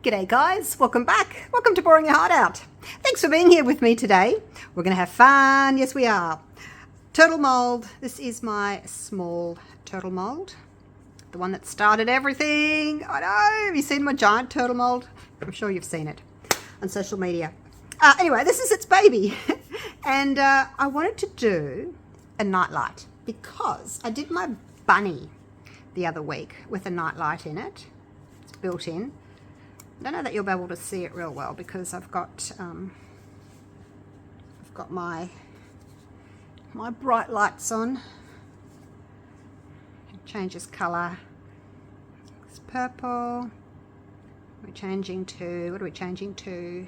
G'day guys, welcome back. Welcome to Boring Your Heart Out. Thanks for being here with me today. We're going to have fun. Yes, we are. Turtle mold. This is my small turtle mold. The one that started everything. I know. Have you seen my giant turtle mold? I'm sure you've seen it on social media. Anyway, this is its baby. And I wanted to do a nightlight because I did my bunny the other week with a nightlight in it. It's built in. I don't know that you'll be able to see it real well because I've got my bright lights on. It changes colour. It's purple. We're changing to, what are we changing to?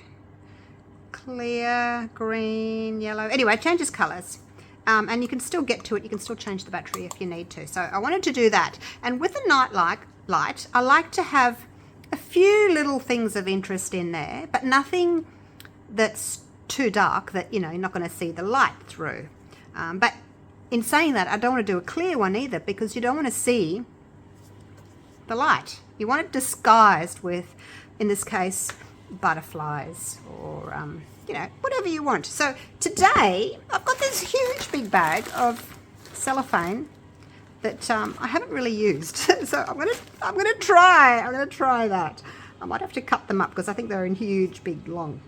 Clear, green, yellow. Anyway, it changes colours. And you can still get to it. You can still change the battery if you need to. So I wanted to do that. And with a nightlight, I like to have a few little things of interest in there, but nothing that's too dark that, you know, you're not going to see the light through. But in saying that, I don't want to do a clear one either because you don't want to see the light. You want it disguised with, in this case, butterflies or, you know, whatever you want. So today I've got this huge big bag of cellophane that I haven't really used. So I'm gonna try that. I might have to cut them up because I think they're in huge, big, long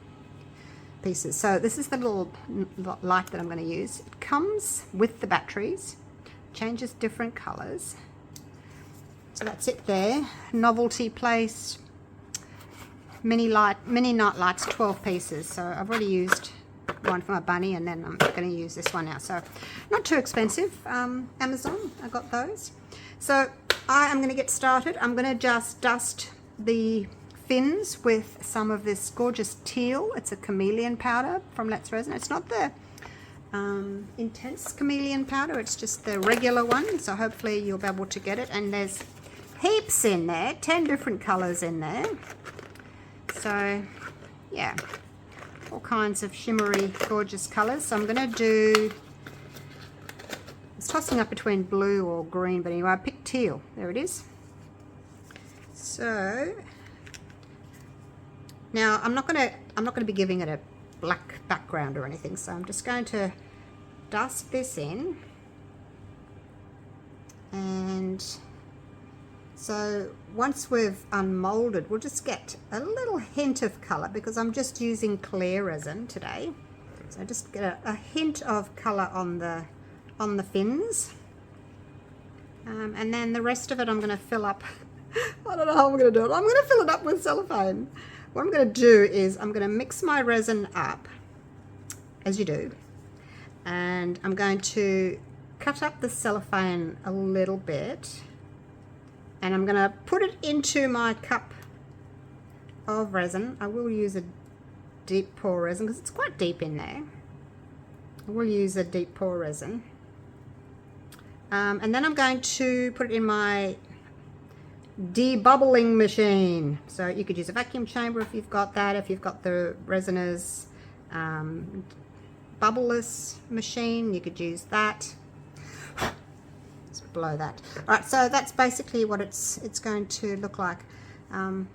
pieces. So this is the little light that I'm going to use. It comes with the batteries, changes different colors. So that's it there. Novelty place, mini night lights, 12 pieces. So I've already used one for my bunny and then I'm going to use this one now. So not too expensive. Amazon, I got those. So I am going to get started. I'm going to just dust the fins with some of this gorgeous teal. It's a chameleon powder from Let's Resin. It's not the intense chameleon powder, it's just the regular one. So hopefully you'll be able to get it. And there's heaps in there, 10 different colors in there. So yeah, all kinds of shimmery, gorgeous colors. So I'm going to do, I was tossing up between blue or green, but anyway, I picked teal. There it is. So now I'm not going to be giving it a black background or anything. So I'm just going to dust this in, and so once we've unmolded, we'll just get a little hint of colour because I'm just using clear resin today. So just get a hint of colour on the fins, and then the rest of it I'm going to fill up. I don't know how I'm going to do it. I'm going to fill it up with cellophane. What I'm going to do is I'm going to mix my resin up, as you do, and I'm going to cut up the cellophane a little bit. And I'm going to put it into my cup of resin. I will use a deep pour resin because it's quite deep in there. I will use a deep pour resin. And then I'm going to put it in my debubbling machine. So you could use a vacuum chamber if you've got that, if you've got the Resiners bubbleless machine, you could use that. Below that. All right, so that's basically what it's going to look like.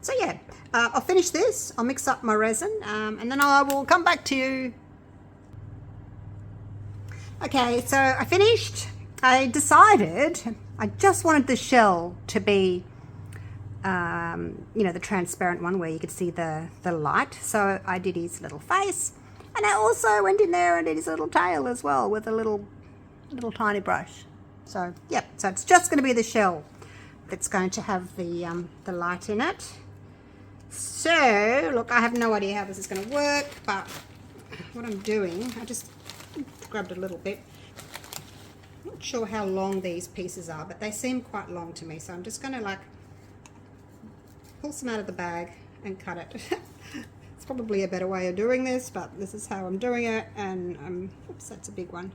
So yeah, I'll finish this, I'll mix up my resin, and then I will come back to you. Okay, so I finished. I decided I just wanted the shell to be you know, the transparent one where you could see the light. So I did his little face, and I also went in there and did his little tail as well with a little tiny brush. So, yep, so it's just going to be the shell that's going to have the light in it. So, look, I have no idea how this is going to work, but what I'm doing, I just grabbed a little bit. Not sure how long these pieces are, but they seem quite long to me. So I'm just going to, like, pull some out of the bag and cut it. It's probably a better way of doing this, but this is how I'm doing it. And, oops, that's a big one.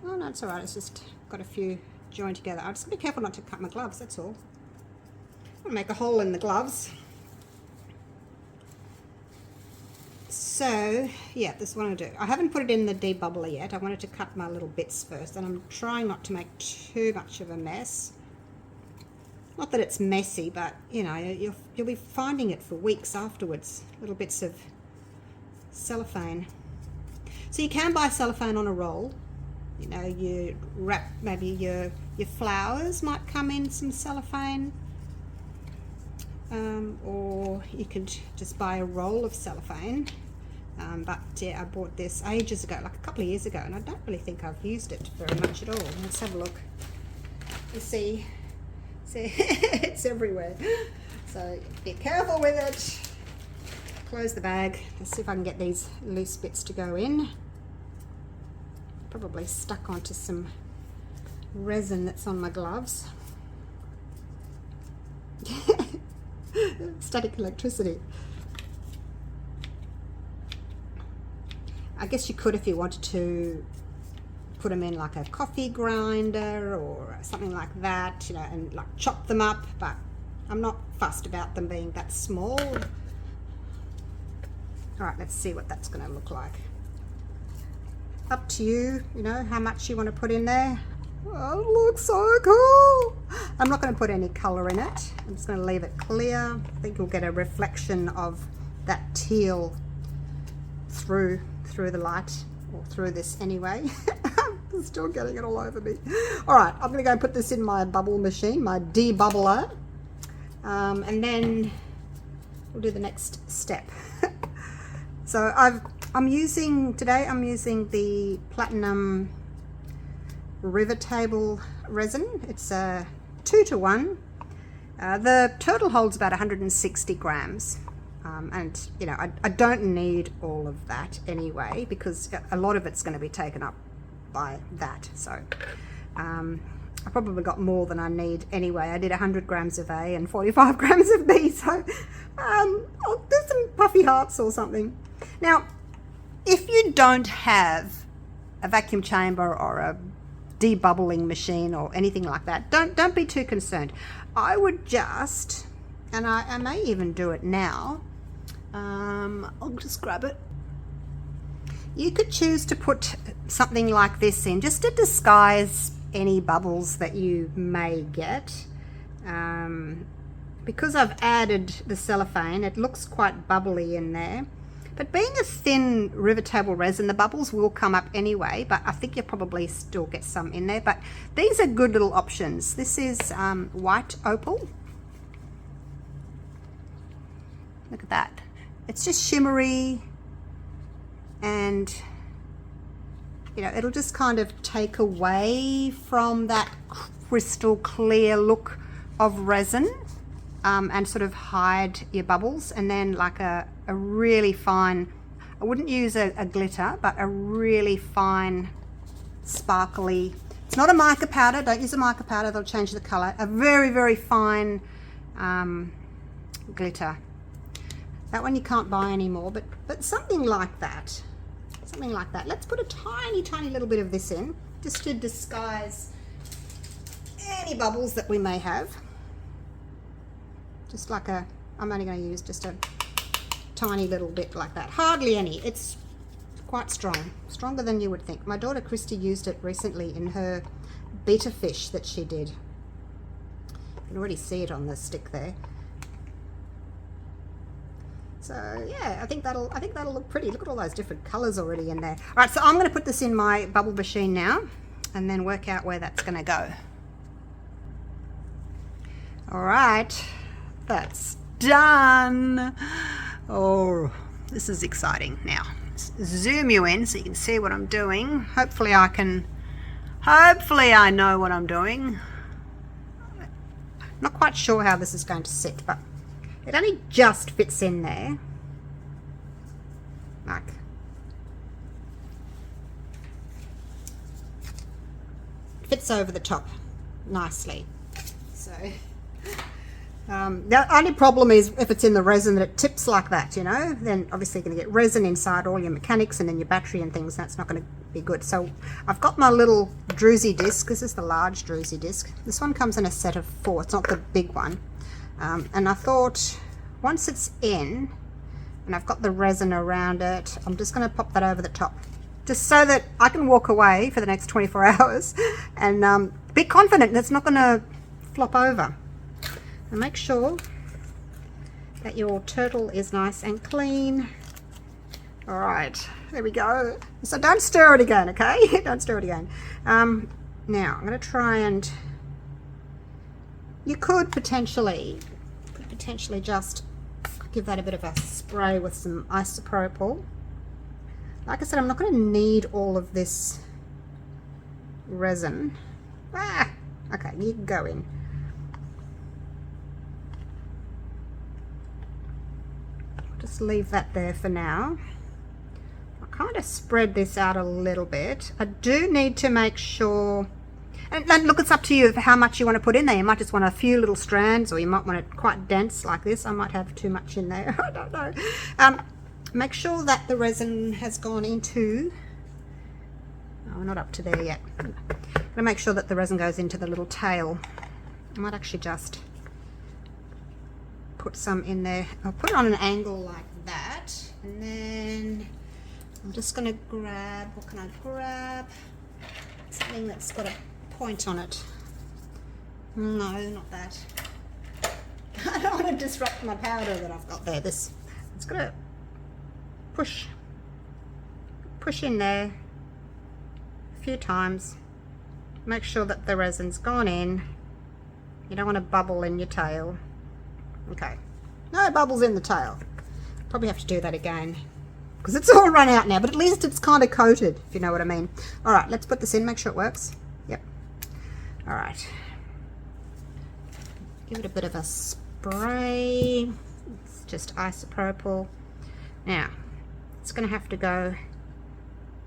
Oh, no, it's all right. It's just got a few joined together. I'll just be careful not to cut my gloves, that's all. I'll make a hole in the gloves. So, yeah, this is what I'm going to do. I haven't put it in the debubbler yet. I wanted to cut my little bits first, and I'm trying not to make too much of a mess. Not that it's messy, but you know, you'll be finding it for weeks afterwards. Little bits of cellophane. So you can buy cellophane on a roll. You know, you wrap, maybe your flowers might come in some cellophane, or you could just buy a roll of cellophane. But yeah, I bought this ages ago, like a couple of years ago, and I don't really think I've used it very much at all. Let's have a look. You see, it's everywhere. So be careful with it. Close the bag. Let's see if I can get these loose bits to go in. Probably stuck onto some resin that's on my gloves. Static electricity. I guess you could, if you wanted to, put them in like a coffee grinder or something like that, you know, and like chop them up, but I'm not fussed about them being that small. All right, let's see what that's going to look like. Up to you, you know, how much you want to put in there. Oh, it looks so cool. I'm not going to put any color in it. I'm just going to leave it clear. I think you'll get a reflection of that teal through the light, or through this anyway. I'm still getting it all over me. All right, I'm going to go and put this in my bubble machine, my debubbler, and then we'll do the next step. So I'm using the Platinum River Table resin. It's a 2-to-1. The turtle holds about 160 grams. And you know, I don't need all of that anyway, because a lot of it's going to be taken up by that. So I probably got more than I need anyway. I did 100 grams of A and 45 grams of B, so I'll do some puffy hearts or something. Now, if you don't have a vacuum chamber or a debubbling machine or anything like that, don't be too concerned. I would just, and I may even do it now, I'll just grab it. You could choose to put something like this in just to disguise any bubbles that you may get. Because I've added the cellophane, it looks quite bubbly in there. But being a thin river table resin, the bubbles will come up anyway, but I think you'll probably still get some in there. But these are good little options. This is white opal. Look at that. It's just shimmery, and you know, it'll just kind of take away from that crystal clear look of resin, and sort of hide your bubbles. And then like a really fine, I wouldn't use a glitter, but a really fine sparkly, it's not a mica powder, don't use a mica powder, they'll change the color, a very, very fine glitter. That one you can't buy anymore, but something like that. Something like that. Let's put a tiny, tiny little bit of this in, just to disguise any bubbles that we may have. Just like I'm only going to use just a tiny little bit like that. Hardly any. It's quite strong. Stronger than you would think. My daughter Christy used it recently in her betta fish that she did. You can already see it on the stick there. So yeah, I think that'll look pretty. Look at all those different colors already in there. All right, so I'm going to put this in my bubble machine now, and then work out where that's going to go. All right, that's done. Oh, this is exciting. Now, zoom you in so you can see what I'm doing. Hopefully I know what I'm doing. Not quite sure how this is going to sit, but it only just fits in there. Like, fits over the top nicely. So the only problem is if it's in the resin that it tips like that, you know, then obviously you're going to get resin inside all your mechanics and then your battery and things. That's not going to be good. So I've got my little druzy disc. This is the large druzy disc. This one comes in a set of 4. It's not the big one. And I thought once it's in and I've got the resin around it, I'm just going to pop that over the top, just so that I can walk away for the next 24 hours and be confident that it's not going to flop over. And make sure that your turtle is nice and clean. All right, there we go. So don't stir it again, okay? Don't stir it again. Now I'm going to try and, you could potentially just give that a bit of a spray with some isopropyl. Like I said, I'm not going to need all of this resin. Okay, you can go in. Just leave that there for now. I'll kind of spread this out a little bit. I do need to make sure, and look, it's up to you for how much you want to put in there. You might just want a few little strands, or you might want it quite dense like this. I might have too much in there. I don't know. Make sure that the resin has gone into, oh, we're not up to there yet. I'm going to make sure that the resin goes into the little tail. I might actually just put some in there. I'll put it on an angle like that, and then I'm just going to grab, what can I grab? Something that's got a point on it. No, not that. I don't want to disrupt my powder that I've got there. It's got to push in there a few times. Make sure that the resin's gone in. You don't want to bubble in your tail. Okay, no bubbles in the tail. Probably have to do that again because it's all run out now, but at least it's kind of coated, if you know what I mean. All right, let's put this in, make sure it works. Yep. All right, give it a bit of a spray. It's just isopropyl. Now it's going to have to go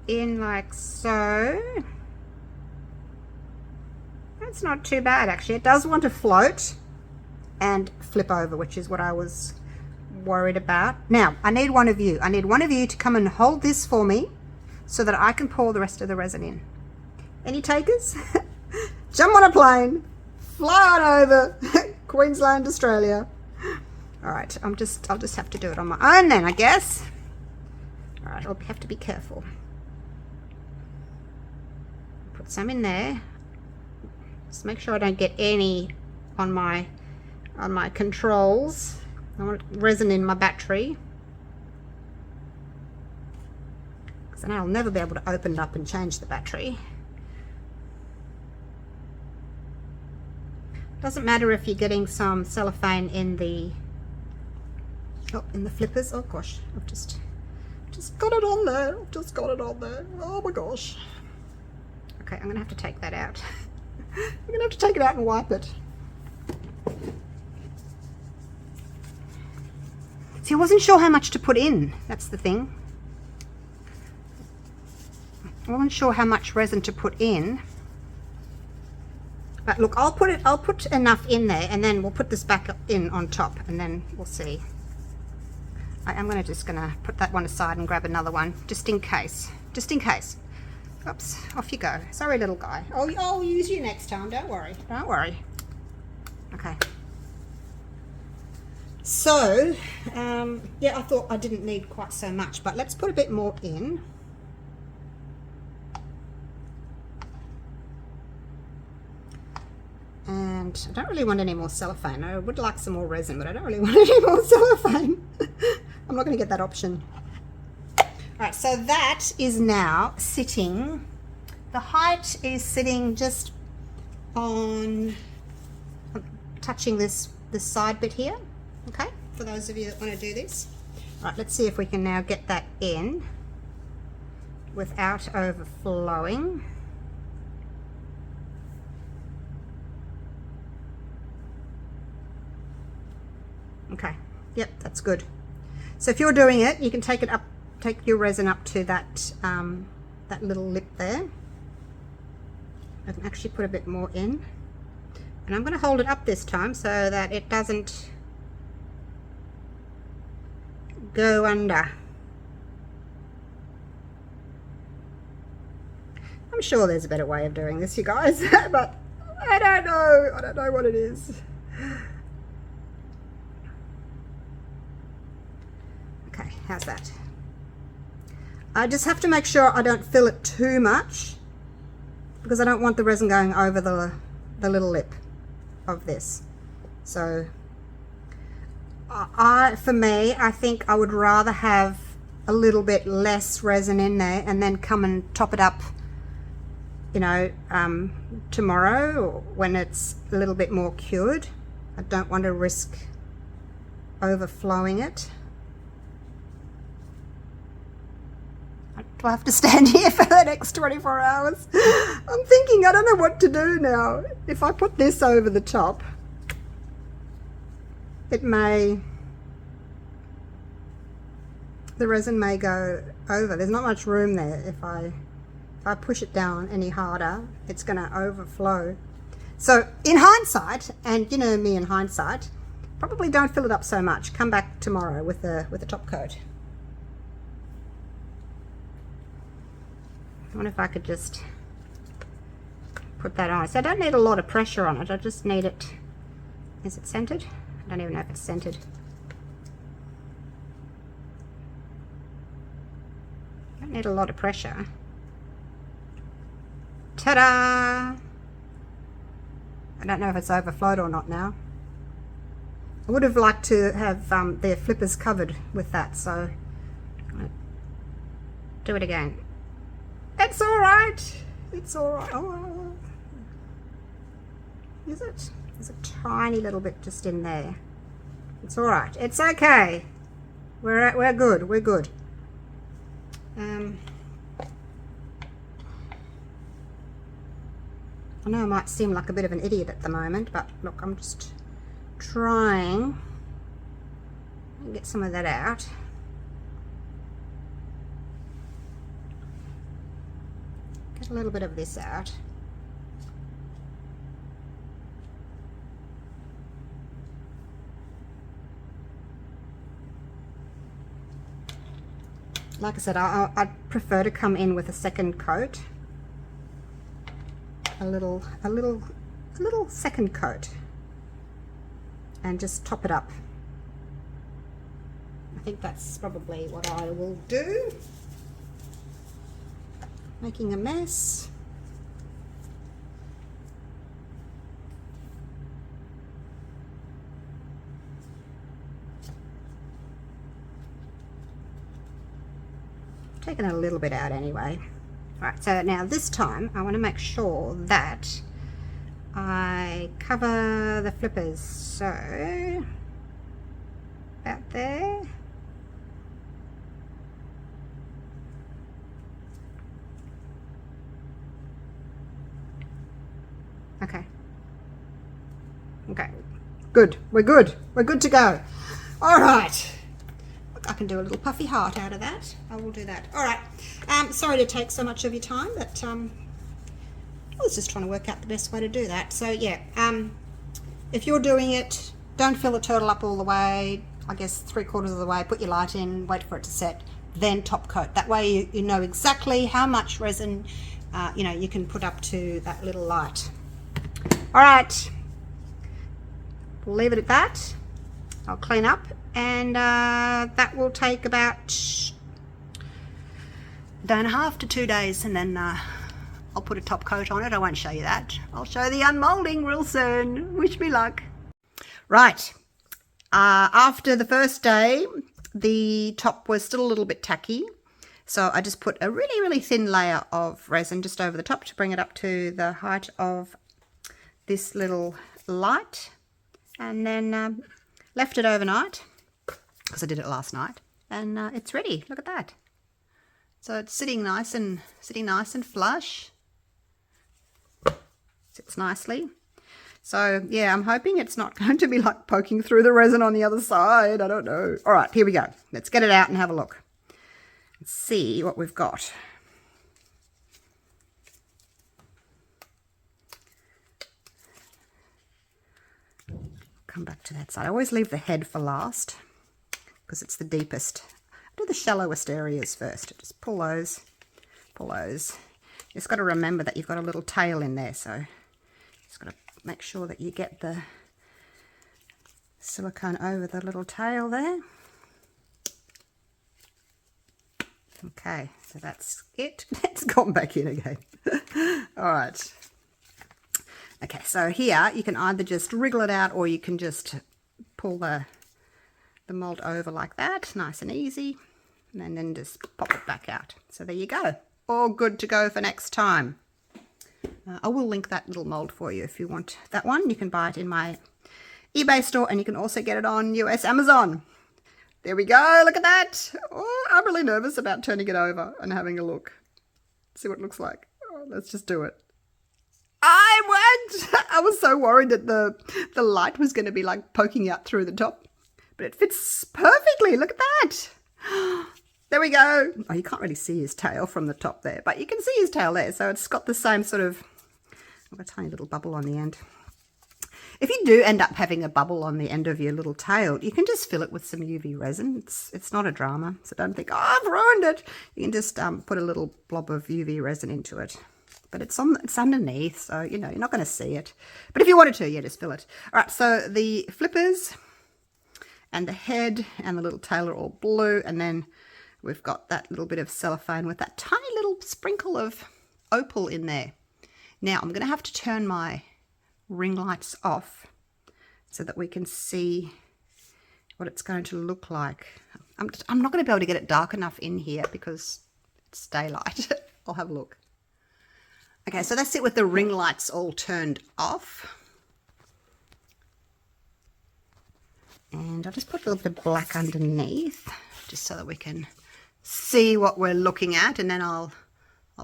in like so. That's not too bad, actually. It does want to float and flip over, which is what I was worried about. Now I need one of you. I need one of you to come and hold this for me so that I can pour the rest of the resin in. Any takers? Jump on a plane, fly on over Queensland, Australia. All right, I'll just have to do it on my own then, I guess. All right, I'll have to be careful. Put some in there. Just make sure I don't get any on my controls. I want resin in my battery, because then I'll never be able to open it up and change the battery. Doesn't matter if you're getting some cellophane in the flippers. Oh gosh, I've just got it on there. I've just got it on there. Oh my gosh. Okay, I'm gonna have to take that out. I'm gonna have to take it out and wipe it. See, I wasn't sure how much to put in. That's the thing. I wasn't sure how much resin to put in. But look, I'll put enough in there, and then we'll put this back in on top, and then we'll see. I'm just gonna put that one aside and grab another one, just in case. Just in case. Oops, off you go. Sorry, little guy. I'll use you next time. Don't worry. Don't worry. Okay. So, yeah, I thought I didn't need quite so much, but let's put a bit more in. And I don't really want any more cellophane. I would like some more resin, but I don't really want any more cellophane. I'm not going to get that option. All right, so that is now sitting. The height is sitting just on touching this side bit here. Okay, for those of you that want to do this. All right, let's see if we can now get that in without overflowing. Okay, yep, that's good. So if you're doing it, you can take your resin up to that that little lip there. I can actually put a bit more in, and I'm going to hold it up this time so that it doesn't go under. I'm sure there's a better way of doing this, you guys, but I don't know what it is. Okay, how's that? I just have to make sure I don't fill it too much, because I don't want the resin going over the little lip of this. So for me, I think I would rather have a little bit less resin in there and then come and top it up, you know, tomorrow when it's a little bit more cured. I don't want to risk overflowing it. Do I have to stand here for the next 24 hours? I'm thinking, I don't know what to do now. If I put this over the top, the resin may go over. There's not much room there. If I push it down any harder, it's going to overflow. So in hindsight, and you know me in hindsight, probably don't fill it up so much. Come back tomorrow with the top coat. I wonder if I could just put that on. So I don't need a lot of pressure on it. I just need it. Is it centered? I don't even know if it's centered. Don't need a lot of pressure. Ta-da! I don't know if it's overflowed or not now. I would have liked to have their flippers covered with that, so I'll do it again. It's all right. It's all right. Oh, is it? There's a tiny little bit just in there. It's all right. It's okay. We're good. We're good. I know I might seem like a bit of an idiot at the moment, but look, I'm just trying to get some of that out. Get a little bit of this out. Like I said, I'd prefer to come in with a second coat. A little second coat, and just top it up. I think that's probably what I will do. Making a mess. Taking a little bit out anyway. Alright, so now this time I want to make sure that I cover the flippers. So, about there. Okay. Okay. Good. We're good. We're good to go. Alright. I can do a little puffy heart out of that. I will do that. All right. Sorry to take so much of your time, but I was just trying to work out the best way to do that. So yeah, if you're doing it, don't fill the turtle up all the way. I guess 3/4 of the way. Put your light in, wait for it to set, then top coat. That way you know exactly how much resin you know you can put up to that little light. All right. We'll leave it at that. I'll clean up. And that will take about a day and a half to 2 days, and then I'll put a top coat on it. I won't show you that. I'll show the unmolding real soon. Wish me luck. Right. After the first day, the top was still a little bit tacky, so I just put a really, really thin layer of resin just over the top to bring it up to the height of this little light, and then left it overnight. Because I did it last night, and it's ready. Look at that. So it's sitting nice and flush. Sits nicely. So yeah, I'm hoping it's not going to be like poking through the resin on the other side. I don't know. All right, here we go. Let's get it out and have a look. Let's see what we've got. Come back to that side. I always leave the head for last, because it's the deepest. I do the shallowest areas first. Just pull those, pull those. You just got to remember that you've got a little tail in there, so just got to make sure that you get the silicone over the little tail there. Okay, so that's it. It's gone back in again. All right. Okay, so here you can either just wriggle it out or you can just pull the mold over like that, nice and easy, and then just pop it back out. So there you go, all good to go for next time. I will link that little mold for you if you want that one. You can buy it in my eBay store, and you can also get it on US Amazon. There we go, look at that. Oh, I'm really nervous about turning it over and having a look. See what it looks like. Oh, let's just do it. I was so worried that the light was going to be like poking out through the top, but it fits perfectly. Look at that. There we go. Oh, you can't really see his tail from the top there, but you can see his tail there. So it's got the same sort of, a tiny little bubble on the end. If you do end up having a bubble on the end of your little tail, you can just fill it with some UV resin. It's not a drama, so don't think, oh, I've ruined it. You can just put a little blob of UV resin into it. But it's underneath, so, you know, you're not going to see it. But if you wanted to, yeah, just fill it. All right, so the flippers and the head and the little tail are all blue, and then we've got that little bit of cellophane with that tiny little sprinkle of opal in there. Now, I'm going to have to turn my ring lights off so that we can see what it's going to look like. I'm not going to be able to get it dark enough in here because it's daylight. I'll have a look. Okay, so that's it with the ring lights all turned off. And I'll just put a little bit of black underneath just so that we can see what we're looking at, and then I'll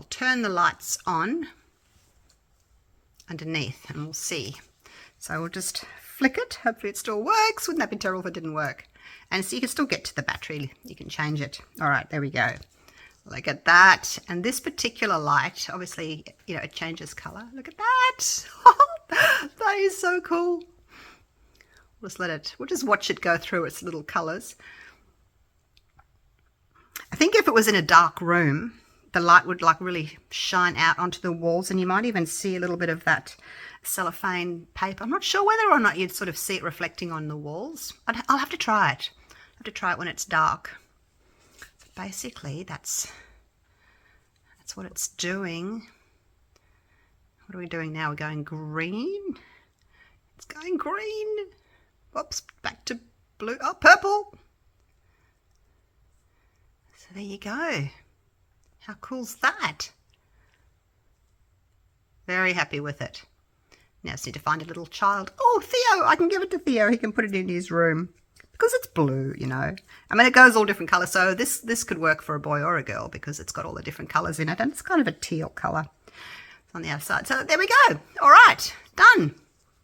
turn the lights on underneath and we'll see. So we'll just flick it. Hopefully it still works. Wouldn't that be terrible if it didn't work? And so you can still get to the battery. You can change it. All right, there we go. Look at that. And this particular light, obviously, you know, it changes color. Look at that. That is so cool. We'll just watch it go through its little colors. I think if it was in a dark room, the light would like really shine out onto the walls, and you might even see a little bit of that cellophane paper. I'm not sure whether or not you'd sort of see it reflecting on the walls. I'll have to try it. I'll have to try it when it's dark. Basically, that's what it's doing. What are we doing now? We're going green. It's going green. Whoops, back to blue. Oh, purple. So there you go. How cool's that? Very happy with it. Now I just need to find a little child. Oh, Theo, I can give it to Theo. He can put it in his room. Because it's blue, you know. I mean, it goes all different colours, so this could work for a boy or a girl because it's got all the different colours in it, and it's kind of a teal colour on the outside. So there we go. All right, done.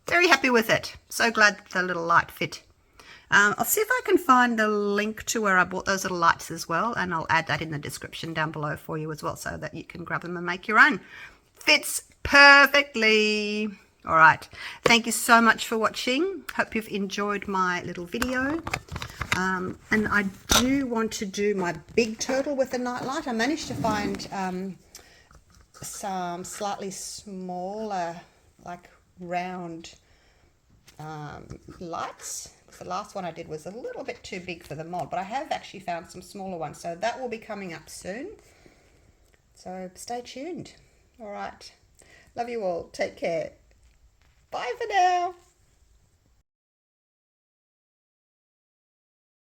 Very happy with it. So glad the little light fit. I'll see if I can find the link to where I bought those little lights as well, and I'll add that in the description down below for you as well so that you can grab them and make your own. Fits perfectly. All right, thank you so much for watching. Hope you've enjoyed my little video. And I do want to do my big turtle with a nightlight. I managed to find some slightly smaller, like round lights. The last one I did was a little bit too big for the mold, but I have actually found some smaller ones, so that will be coming up soon. So stay tuned. All right, love you all. Take care. Bye for now.